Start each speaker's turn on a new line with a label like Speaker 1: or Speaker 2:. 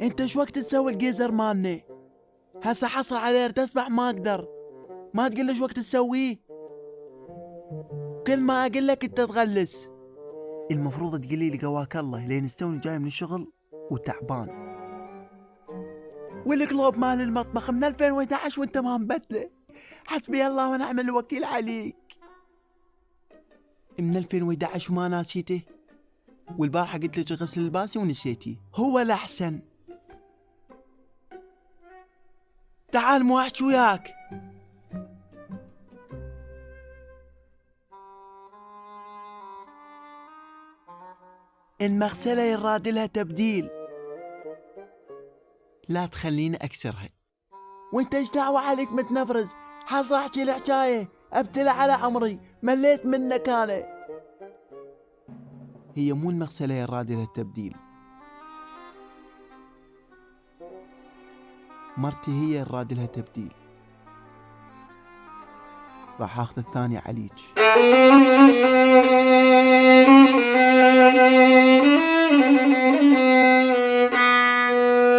Speaker 1: انت شو وقت تسوي الجيزر مالنا؟ هسه حصل عليه تسبح ما اقدر. ما تقول لي شو وقت تسويه؟ كل ما اقول لك انت تغلس. المفروض تقولي لي قواك الله لين استوني جاي من الشغل وتعبان. والقلوب مال المطبخ من 2011 وانت ما مبدله. حسبي الله ونعم الوكيل عليك. من 2011 وما ناسيته؟ والبارحة قلت لك غسل الباسي ونسيتي. هو الأحسن. تعال مو احكي وياك. المغسلة يراد لها تبديل. لا تخليني اكسرها. وانت ايش دعوة عليك متنفرز؟ حاصل احكي الحكاية ابتلى على عمري مليت منك انا. هي مو المغسلة يراد لها التبديل، مرتي هي يراد لها تبديل. راح اخذ الثانية عليك.